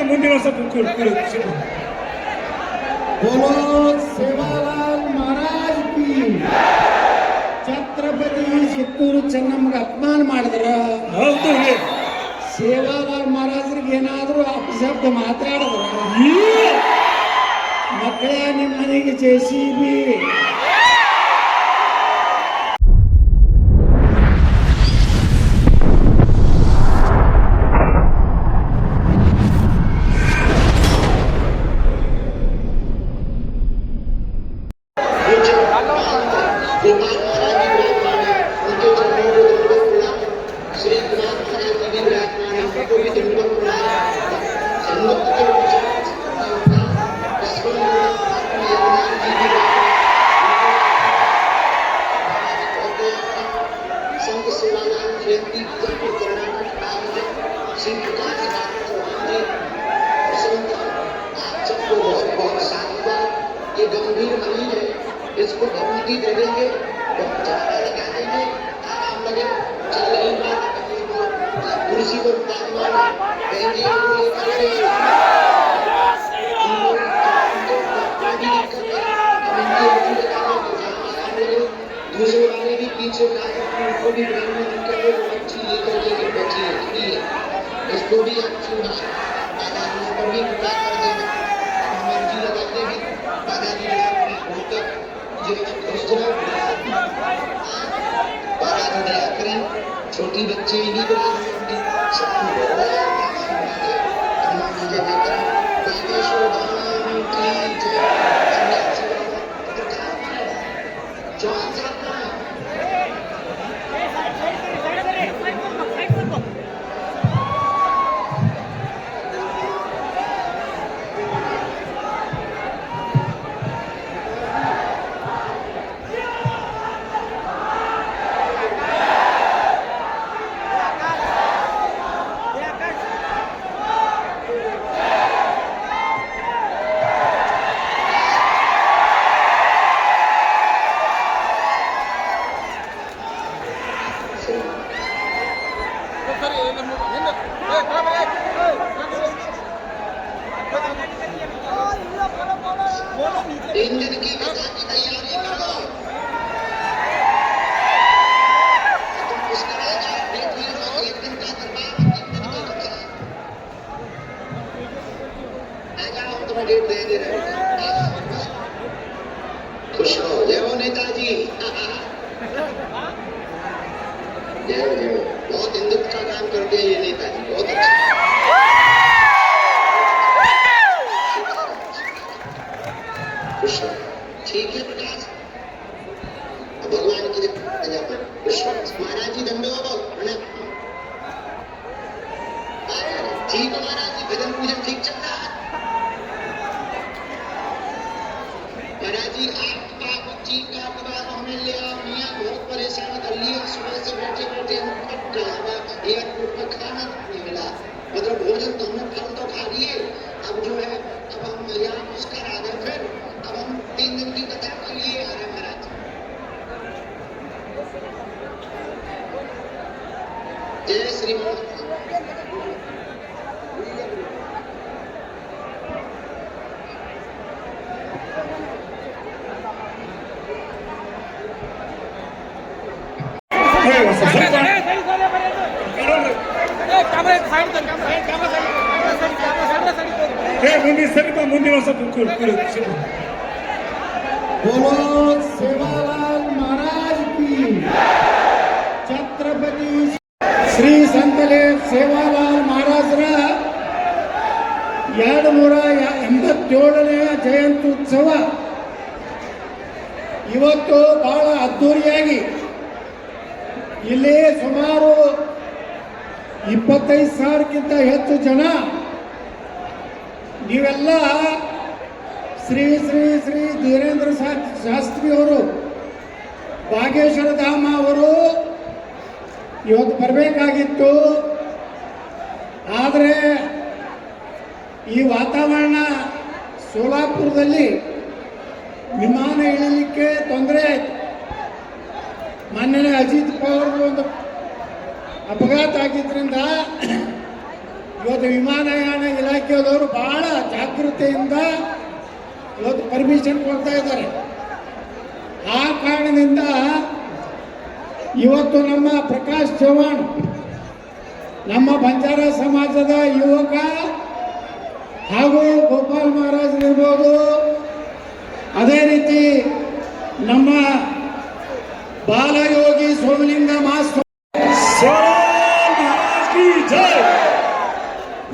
ಮುಂದಿನ बोलो सेवालाल महाराज की ಛತ್ರಪತಿ ಕಿತ್ತೂರು ಚೆನ್ನಮ್ಮಗೆ ಅಪಮಾನ ಮಾಡಿದ್ರ ಸೇವಾಲಾಲ್ ಮಹಾರಾಜರಿಗೆ ಏನಾದರೂ ಅಪಶಬ್ದ ಮಾತಾಡಿದ್ರ ಮಕ್ಕಳೇ ನಿಮ್ಮ ಮನೆಗೆ JCB ये गंभीर मरीज है, इसको भभूति दे देंगे, लगा देंगे, आराम लगे, चल रही बात कुर्सी को कहेंगे दूसरे वाले भी पीछे उनको भी ब्रेन में दिक्कत है, अच्छी लेकर के बची है, इसको भी अच्छी पर भी पूरा कर देना, मर्जी लगाते भी छोटी बच्चे ही इंजन की तैयारी करो, तुम मुस्कुराएगा एक दिन का आ जाओ, तुम्हें डेट दे दे रहे, खुश हो, जय हो नेताजी, जय हो जय हो, बहुत हिंदुत्व का काम करते हैं ये नेताजी, बहुत अच्छा। ठीक है प्रकाश, भगवान की महाराज जी दंडो ठीक है महाराज जी, भजन पूजन ठीक चल रहा है महाराज जी, आपका बच्ची का विवाह हमने लिया, मियाँ बहुत परेशान कर लिया, सुबह से बैठे बैठे हम एयरपोर्ट पर खाना नहीं मिला, मतलब भोजन तो हमने फल तो खा लिए, अब जो है अब हम यहाँ मुस्कुरा आ गए, फिर अब हम 3 दिन की कथा के लिए आ रहे महाराज। जय श्री महाराज। ಮುಂದಿನ बोलो सेवालाल महाराज की ಛತ್ರಪತಿ ಶ್ರೀ ಸಂತಲೆ ಸೇವಾಲಾಲ್ ಮಹಾರಾಜರ 287ನೇ ಜಯಂತ್ಯುತ್ಸವ ಇವತ್ತು ಬಹಳ ಅದ್ದೂರಿಯಾಗಿ ಇಲ್ಲಿ ಸುಮಾರು 25,000ಕ್ಕಿಂತ ಹೆಚ್ಚು ಜನ ನೀವೆಲ್ಲ ಶ್ರೀ ಶ್ರೀ ಶ್ರೀ ಧೀರೇಂದ್ರ ಶಾಸ್ತ್ರಿ ಅವರು ಬಾಗೇಶ್ವರ ಧಾಮ ಅವರು ಇವತ್ತು ಬರಬೇಕಾಗಿತ್ತು, ಆದರೆ ಈ ವಾತಾವರಣ ಸೋಲಾಪುರದಲ್ಲಿ ವಿಮಾನ ಇಳಿಲಿಕ್ಕೆ ತೊಂದರೆ ಆಯಿತು, ಮೊನ್ನೆ ಅಜಿತ್ ಪವಾರ್ ಒಂದು ಅಪಘಾತ ಆಗಿದ್ದರಿಂದ ಇವತ್ತು ವಿಮಾನಯಾನ ಇಲಾಖೆಯವರು ಬಹಳ ಜಾಗೃತೆಯಿಂದ ಇವತ್ತು ಪರ್ಮಿಷನ್ ಕೊಡ್ತಾ ಇದ್ದಾರೆ. ಆ ಕಾರಣದಿಂದ ಇವತ್ತು ನಮ್ಮ ಪ್ರಕಾಶ್ ಚವ್ಹಾಣ್ ನಮ್ಮ ಬಂಜಾರ ಸಮಾಜದ ಯುವಕ ಹಾಗೂ ಗೋಪಾಲ್ ಮಹಾರಾಜ್ ಇರ್ಬೋದು, ಅದೇ ರೀತಿ ನಮ್ಮ ಬಾಲಯೋಗಿ ಸೋಮಲಿಂಗ ಮಾಸ್ಟರ್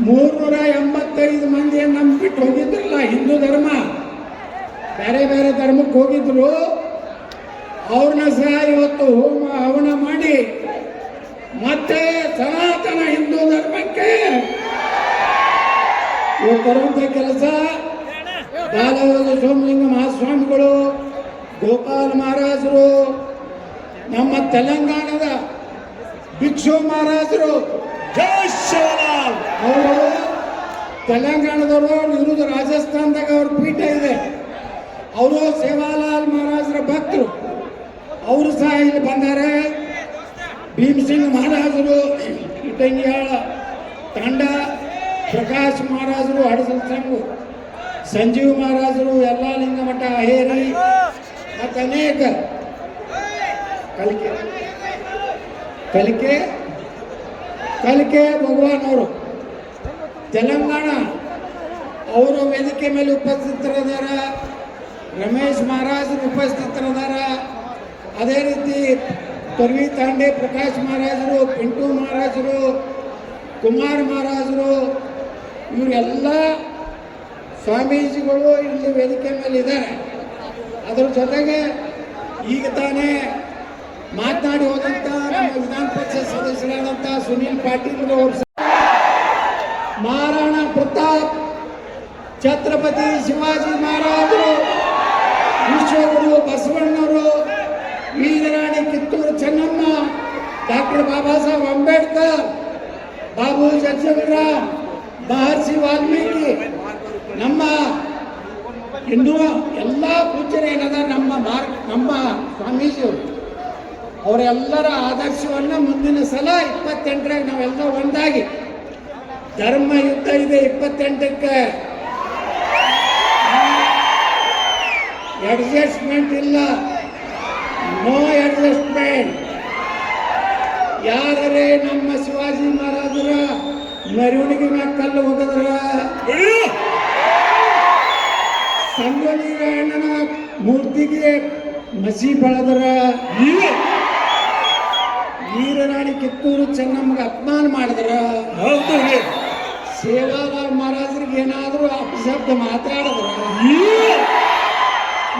385 ಮಂದಿಯನ್ನು ನಂಬಿಟ್ಟು ಹೋಗಿದ್ರಲ್ಲ, ಹಿಂದೂ ಧರ್ಮ ಬೇರೆ ಬೇರೆ ಧರ್ಮಕ್ಕೆ ಹೋಗಿದ್ರು, ಅವ್ರನ್ನ ಸಹ ಇವತ್ತು ಹೋಮ ಹವನ ಮಾಡಿ ಮತ್ತೆ ಸನಾತನ ಹಿಂದೂ ಧರ್ಮಕ್ಕೆ ತರುವಂತ ಕೆಲಸ ಬಾಲಯೋಗಿ ಸೋಮಲಿಂಗ ಮಹಾಸ್ವಾಮಿಗಳು, ಗೋಪಾಲ್ ಮಹಾರಾಜರು, ನಮ್ಮ ತೆಲಂಗಾಣದ ಭಿಕ್ಷು ಮಹಾರಾಜರು, ಅವರು ತೆಲಂಗಾಣದವರು ಇರುವುದು ರಾಜಸ್ಥಾನದಾಗ ಅವ್ರ ಪೀಠ ಇದೆ. ಅವರು ಸೇವಾಲಾಲ್ ಮಹಾರಾಜರ ಭಕ್ತರು, ಅವರು ಸಹ ಇಲ್ಲಿ ಬಂದ್ದಾರೆ. ಭೀಮಸಿಂಗ್ ಮಹಾರಾಜರು ಇಟಂಗಿಯಾಳ ತಂಡ, ಪ್ರಕಾಶ್ ಮಹಾರಾಜರು ಹಡಸಲ್ ಸಂಘ, ಸಂಜೀವ್ ಮಹಾರಾಜರು ಯಲ್ಲಾಲಿಂಗ ಮಠ ಅಹೇರಿ ಮತ್ತು ಅನೇಕ ಕಲಿಕೆ ಭಗವಾನ್ ಅವರು ತೆಲಂಗಾಣ ಅವರು ವೇದಿಕೆ ಮೇಲೆ ಉಪಸ್ಥಿತರಿದ್ದಾರ. ರಮೇಶ್ ಮಹಾರಾಜರು ಉಪಸ್ಥಿತರಿದ್ದಾರ. ಅದೇ ರೀತಿ ತೊರ್ವಿ ತಾಂಡೆ ಪ್ರಕಾಶ್ ಮಹಾರಾಜರು, ಪಿಂಟು ಮಹಾರಾಜರು, ಕುಮಾರ್ ಮಹಾರಾಜರು, ಇವರೆಲ್ಲ ಸ್ವಾಮೀಜಿಗಳು ಇಲ್ಲಿ ವೇದಿಕೆ ಮೇಲೆ ಇದ್ದಾರೆ. ಅದರ ಜೊತೆಗೆ ಈಗ ತಾನೇ ಮಾತನಾಡಿ ಹೋದಂಥ ನಮ್ಮ ವಿಧಾನ ಪರಿಷತ್ ಸದಸ್ಯರಾದಂಥ ಸುನೀಲ್ ಪಾಟೀಲ್ ಅವರು, ಮಹಾರಾಣಾ ಪ್ರತಾಪ್, ಛತ್ರಪತಿ ಶಿವಾಜಿ ಮಹಾರಾಜರು, ವಿಶ್ವಗುರು ಬಸವಣ್ಣವರು, ವೀರರಾಣಿ ಕಿತ್ತೂರು ಚೆನ್ನಮ್ಮ, ಡಾಕ್ಟರ್ ಬಾಬಾ ಸಾಹೇಬ್ ಅಂಬೇಡ್ಕರ್, ಬಾಬು ಜಗಜೀವನರಾಮ್, ಮಹರ್ಷಿ ವಾಲ್ಮೀಕಿ, ನಮ್ಮ ಇನ್ನೂ ಎಲ್ಲ ಪೂಜ್ಯರೇನದ ನಮ್ಮ ಸ್ವಾಮೀಜಿಯವರು, ಅವರೆಲ್ಲರ ಆದರ್ಶವನ್ನು ಮುಂದಿನ ಸಲ 28ರಾಗ ನಾವೆಲ್ಲ ಒಂದಾಗಿ, ಧರ್ಮ ಯುದ್ಧ ಇದೆ 28ಕ್ಕೆ, ಅಡ್ಜಸ್ಟ್ಮೆಂಟ್ ಇಲ್ಲ, ನೋ ಅಡ್ಜಸ್ಟ್ಮೆಂಟ್. ಯಾರೇ ನಮ್ಮ ಶಿವಾಜಿ ಮಹಾರಾಜರ ಮೆರವಣಿಗೆ ಮ್ಯಾಗ ಕಲ್ಲು ಹೋಗದ್ರ, ಸಂಗೊಳ್ಳಿ ರಾಯಣ್ಣನ ಮೂರ್ತಿಗೆ ಮಸಿ ಬೆಳೆದ್ರ, ವೀರರಾಣಿ ಕಿತ್ತೂರು ಚೆನ್ನಮ್ಮಗೆ ಅಪಮಾನ ಮಾಡಿದ್ರ, ಸೇವಾಲಾಲ್ ಮಹಾರಾಜರಿಗೆ ಏನಾದರೂ ಅಪಶಬ್ದ ಮಾತಾಡಿದ್ರ,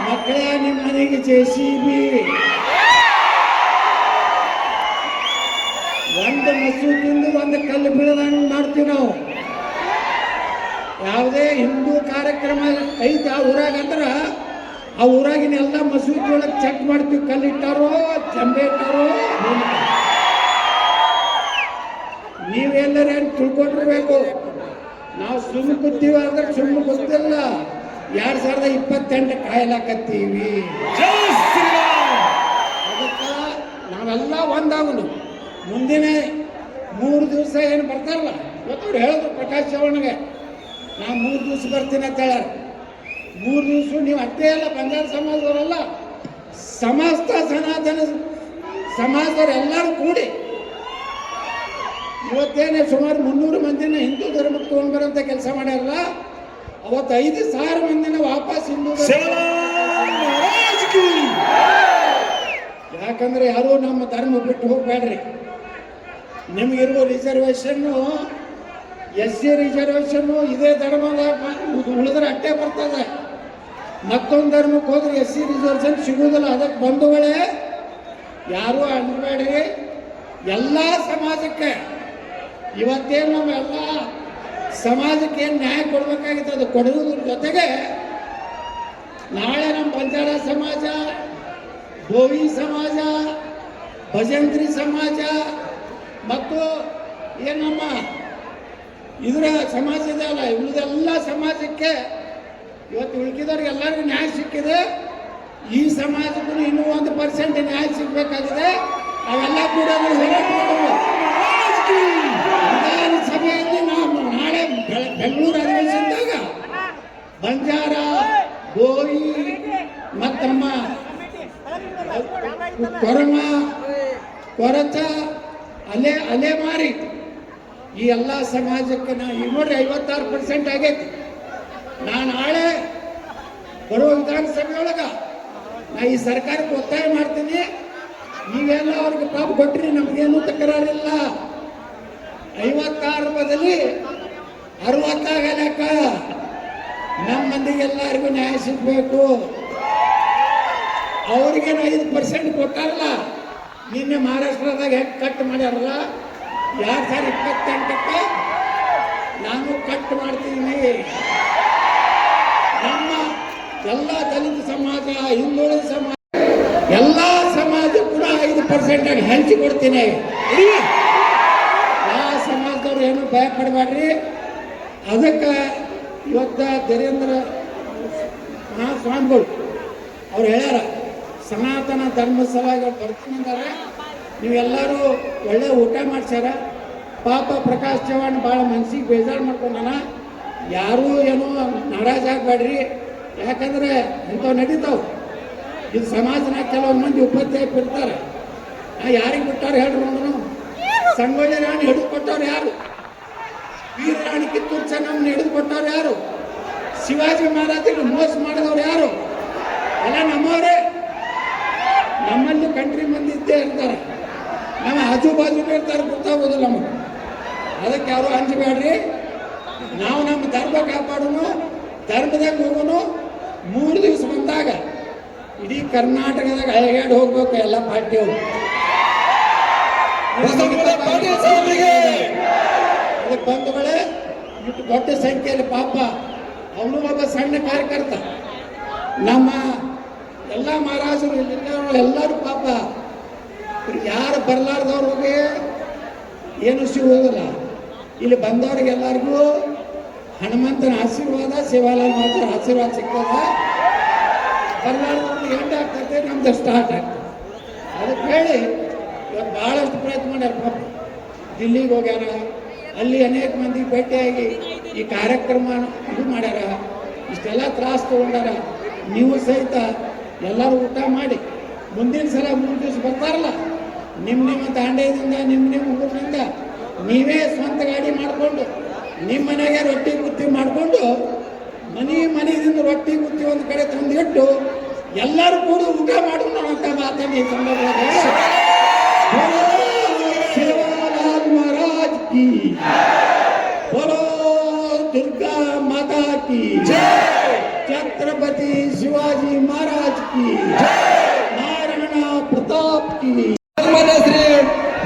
ಮಕ್ಕಳೇ ನಿಮ್ಮ ಮನೆಗೆ JCB ಒಂದು ಮಸೂತಿಂದ ಒಂದು ಕಲ್ಲು ಬೀಳದಂಗೆ ಮಾಡ್ತೀವಿ ನಾವು. ಯಾವುದೇ ಹಿಂದೂ ಕಾರ್ಯಕ್ರಮ ಐತೆ ಆ ಊರಾಗ ಅಂದ್ರೆ ಆ ಊರಾಗಿನ ಎಲ್ಲ ಮಸೂತಿ ಒಳಗೆ ಚೆಕ್ ಮಾಡ್ತೀವಿ, ಕಲ್ಲಿಟ್ಟಾರೋ ಜಂಬೆ ಇಟ್ಟಾರೋ. ನೀವೆಲ್ಲರೇನು ತಿಳ್ಕೊಂಡಿರ್ಬೇಕು, ನಾವು ಸುಮ್ಮನೆ ಕೂತೀವಿ ಅಂದ್ರೆ ಸುಮ್ಮನೆ ಗೊತ್ತಿಲ್ಲ. 2028 ಕಾಯಲಾಕತ್ತೀವಿ. ಅದಕ್ಕೆ ನಾವೆಲ್ಲ ಒಂದಾಗುನು. ಮುಂದಿನ 3 ದಿವಸ ಏನು ಬರ್ತಾರಲ್ಲ, ಇವತ್ತು ಹೇಳಿದ್ರು ಪ್ರಕಾಶ್ ಚವ್ಹಾಣ್ಗೆ, ನಾ 3 ದಿವಸ ಬರ್ತೀನಿ ಅಂತ ಹೇಳ್ಯಾರ. 3 ದಿವಸ ನೀವು ಅಷ್ಟೇ ಅಲ್ಲ, ಬಂಜಾರ ಸಮಾಜದವರಲ್ಲ, ಸಮಸ್ತ ಸನಾತನ ಸಮಾಜದವರೆಲ್ಲರೂ ಕೂಡಿ ಇವತ್ತೇನೆ ಸುಮಾರು 300 ಮಂದಿನ ಹಿಂದೂ ಧರ್ಮಕ್ಕೆ ತೊಗೊಂಡ್ಬರೋಂಥ ಕೆಲಸ ಮಾಡ್ಯಾರಲ್ಲ, ಅವತ್ತು 5,000 ಮಂದಿನ ವಾಪಸ್ ಹಿಂದೂ ಯಾಕಂದ್ರೆ ಯಾರು ನಮ್ಮ ಧರ್ಮ ಬಿಟ್ಟು ಹೋಗ್ಬೇಡ್ರಿ. ನಿಮಗಿರುವ ರಿಸರ್ವೇಷನ್ನು SC ರಿಸರ್ವೇಷನ್ನು ಇದೇ ಧರ್ಮದ ಉಳಿದ್ರೆ ಅಟ್ಟೆ ಬರ್ತದೆ. ಮತ್ತೊಂದು ಧರ್ಮಕ್ಕೆ ಹೋದ್ರೆ SC ರಿಸರ್ವೇಷನ್ ಸಿಗುವುದಿಲ್ಲ. ಅದಕ್ಕೆ ಬಂಧುಗಳೇ ಯಾರೂ ಅನ್ಬೇಡ್ರಿ. ಎಲ್ಲ ಸಮಾಜಕ್ಕೆ ಇವತ್ತೇನು ನಾವೆಲ್ಲ ಸಮಾಜಕ್ಕೆ ಏನು ನ್ಯಾಯ ಕೊಡಬೇಕಾಗಿತ್ತು ಅದು ಕೊಡುವುದ್ರ ಜೊತೆಗೆ ನಾಳೆ ನಮ್ಮ ಬಂಜಾರ ಸಮಾಜ, ಬೋವಿ ಸಮಾಜ, ಭಜಂತ್ರಿ ಸಮಾಜ ಮತ್ತು ಏನು ನಮ್ಮ ಇದರ ಸಮಾಜ ಇದೆ ಅಲ್ಲ, ಇವುದೆಲ್ಲ ಸಮಾಜಕ್ಕೆ ಇವತ್ತು ಉಳ್ಕಿದವ್ರಿಗೆ ಎಲ್ಲರಿಗೂ ನ್ಯಾಯ ಸಿಕ್ಕಿದೆ. ಈ ಸಮಾಜಕ್ಕೂ ಇನ್ನೂ 1% ನ್ಯಾಯ ಸಿಗಬೇಕಾಗಿದೆ. ನಾವೆಲ್ಲ ಕೂಡ ಅದನ್ನು ಹೋರಾಟ ಮಾಡೋದು. ವಿಧಾನಸಭೆಯಲ್ಲಿ ನಾವು ನಾಳೆ ಬೆಂಗಳೂರು ಅಧಿವೇಶನದಾಗ ಬಂಜಾರ, ಗೋಯಿ ಮತ್ತಮ್ಮ ಕೊರಮ, ಕೊರಚ, ಅಲೆಮಾರಿ ಈ ಎಲ್ಲ ಸಮಾಜಕ್ಕೆ ನಾವು ಈಗ ನೋಡ್ರಿ 56% ಆಗೈತಿ. ನಾನು ನಾಳೆ ಬರುವ ವಿಧಾನಸಭೆಯೊಳಗ ನಾ ಈ ಸರ್ಕಾರಕ್ಕೆ ಒತ್ತಾಯ ಮಾಡ್ತೀನಿ. ನೀವೆಲ್ಲ ಅವ್ರಿಗೆ ಪಾಪ ಕೊಟ್ರಿ, ನಮಗೇನು ತಕರಾರಿಲ್ಲ. 56 ಬದಲಿ 60 ಆಗಲಕ್ಕ ನಮ್ಮ ಮಂದಿಗೆಲ್ಲರಿಗೂ ನ್ಯಾಯ ಸಿಗಬೇಕು. ಅವ್ರಿಗೇನು 5% ಕೊಟ್ಟಾರಲ್ಲ, ನಿನ್ನೆ ಮಹಾರಾಷ್ಟ್ರದಾಗ ಹೆಂಗೆ ಕಟ್ ಮಾಡ್ಯಾರಲ್ಲ 2028ಕ್ಕೆ ನಾನು ಕಟ್ ಮಾಡ್ತೀನಿ. ನಮ್ಮ ಎಲ್ಲ ದಲಿತ ಸಮಾಜ, ಹಿಂದುಳಿದ ಸಮಾಜ, ಎಲ್ಲ ಸಮಾಜ ಕೂಡ 5% ಹಂಚಿಕೊಡ್ತೀನಿ. ಯಾವ ಸಮಾಜದವ್ರು ಏನು ಭಯ ಪಡಬೇಡ್ರಿ. ಅದಕ್ಕೆ ಇವತ್ತು ಧೀರೇಂದ್ರ ಮಹಾಸ್ವಾಮಿಗಳು ಅವ್ರು ಹೇಳ್ಯಾರ, ಸನಾತನ ಧರ್ಮ ಸಲುವಾಗಿ ಬರ್ತೀನಿ ಅಂತಾರೆ. ನೀವೆಲ್ಲರೂ ಒಳ್ಳೆ ಊಟ ಮಾಡ್ಸ್ಯಾರ. ಪಾಪ ಪ್ರಕಾಶ್ ಚವ್ಹಾಣ್ ಭಾಳ ಮನ್ಸಿಗೆ ಬೇಜಾರು ಮಾಡ್ಕೊಂಡಾನ. ಯಾರೂ ಏನೋ ನಾರಾಜ್ ಆಗಬೇಡ್ರಿ, ಯಾಕಂದ್ರೆ ಇಂಥವು ನಡೀತಾವೆ. ಇದು ಸಮಾಜನಾಗ ಕೆಲವು ಮಂದಿ ಉಪಾಧ್ಯಾಯ ಇರ್ತಾರೆ. ಯಾರಿಗೆ ಬಿಟ್ಟಾರೆ ಹೇಳ್ರಿ ಅಂದ್ರು. ಸಂಗೊಳ್ಳಿ ರಾಣಿ ಹಿಡಿದು ಕೊಟ್ಟವ್ರು ಯಾರು? ವೀರರಾಣಿ ಕಿತ್ತೂರು ಚೆನ್ನಮ್ಮನ ಹಿಡಿದು ಕೊಟ್ಟವ್ರು ಯಾರು? ಶಿವಾಜಿ ಮಹಾರಾಜರಿಗೆ ಮೋಸ ಮಾಡಿದವ್ರು ಯಾರು? ಎಲ್ಲ ನಮ್ಮವರೇ. ನಮ್ಮಲ್ಲಿ ಕಂಟ್ರಿ ಮಂದಿ ಇದ್ದೇ ಇರ್ತಾರೆ, ನಮ್ಮ ಆಜು ಬಾಜು ಇರ್ತಾರೆ, ಗೊತ್ತಾಗೋದಿಲ್ಲ ನಮಗೆ. ಅದಕ್ಕೆ ಯಾರು ಅಂಜಬೇಡ್ರಿ. ನಾವು ನಮ್ಮ ಧರ್ಮ ಕಾಪಾಡೋನು, ಧರ್ಮದಾಗ ಹೋಗೋನು. 3 ದಿವಸ ಬಂದಾಗ ಇಡೀ ಕರ್ನಾಟಕದಾಗ ಅಳಗಾಡಿ ಹೋಗ್ಬೇಕು ಎಲ್ಲ ಪಾರ್ಟಿಯವರು. ಅದಕ್ಕೆ ಬಂಧುಗಳೇ, ಇಷ್ಟು ದೊಡ್ಡ ಸಂಖ್ಯೆಯಲ್ಲಿ ಪಾಪ ಅವನು ಒಬ್ಬ ಸಣ್ಣ ಕಾರ್ಯಕರ್ತ. ನಮ್ಮ ಎಲ್ಲ ಮಹಾರಾಜರು ಎಲ್ಲರೂ ಪಾಪ ಯಾರು ಬರಲಾರ್ದವ್ರಿಗೆ ಏನು ಸಿಗೋದಿಲ್ಲ. ಇಲ್ಲಿ ಬಂದವ್ರಿಗೆಲ್ಲರಿಗೂ ಹನುಮಂತನ ಆಶೀರ್ವಾದ, ಶಿವಾಲಯ ಮಾತ್ರ ಆಶೀರ್ವಾದ ಸಿಗ್ತದ. ಬರಲಾರ್ದವ್ರಿಗೆ ಎಂಡ್ ಆಗ್ತದೆ, ನಮ್ದು ಸ್ಟಾರ್ಟ್ ಆಗ್ತದೆ. ಅದಕ್ಕೆ ಹೇಳಿ ಇವತ್ತು ಭಾಳಷ್ಟು ಪ್ರಯತ್ನ ಮಾಡ್ಯಾರ ಪಾಪ. ದಿಲ್ಲಿಗೆ ಹೋಗ್ಯಾರ, ಅಲ್ಲಿ ಅನೇಕ ಮಂದಿ ಭೇಟಿಯಾಗಿ ಈ ಕಾರ್ಯಕ್ರಮ ಇದು ಮಾಡ್ಯಾರ. ಇಷ್ಟೆಲ್ಲ ತ್ರಾಸ ತಗೊಂಡಾರ. ನೀವು ಸಹಿತ ಎಲ್ಲರೂ ಊಟ ಮಾಡಿ ಮುಂದಿನ ಸಲ 3 ದಿವಸ ಬರ್ತಾರಲ್ಲ, ನಿಮ್ಮ ದಾಂಡ್ಯದಿಂದ ನಿಮ್ಮ ಊರಿನಿಂದ ನೀವೇ ಸ್ವಂತ ಗಾಡಿ ಮಾಡಿಕೊಂಡು ನಿಮ್ಮ ಮನೆಗೆ ರೊಟ್ಟಿ ಗುತ್ತಿ ಮಾಡಿಕೊಂಡು ಮನೆಯಿಂದ ರೊಟ್ಟಿ ಗುತ್ತಿ ಒಂದು ಕಡೆ ತಂದಿಟ್ಟು ಎಲ್ಲರೂ ಕೂಡ ಊಟ ಮಾಡೋಣ ಅಂತ ಮಾತನ್ನು ಈ ಸಂದರ್ಭದಲ್ಲಿ ಶಿವಲಾಲ್ ಮಹಾರಾಜ್ ಕಿ, बोलो दुर्गा माता की जय, छत्रपति शिवाजी महाराज की जय, महाराणा प्रताप की. ಶ್ರೀ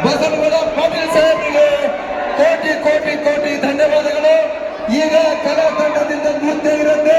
ಬಸವಗೌಡ ಪಾಟೀಲ್ ಸಾಹೇಬರಿಗೆ ಕೋಟಿ ಕೋಟಿ ಕೋಟಿ ಧನ್ಯವಾದಗಳು. ಈಗ ಕಲಾ ತಂಡದಿಂದ ನೃತ್ಯ ಇರುತ್ತೆ.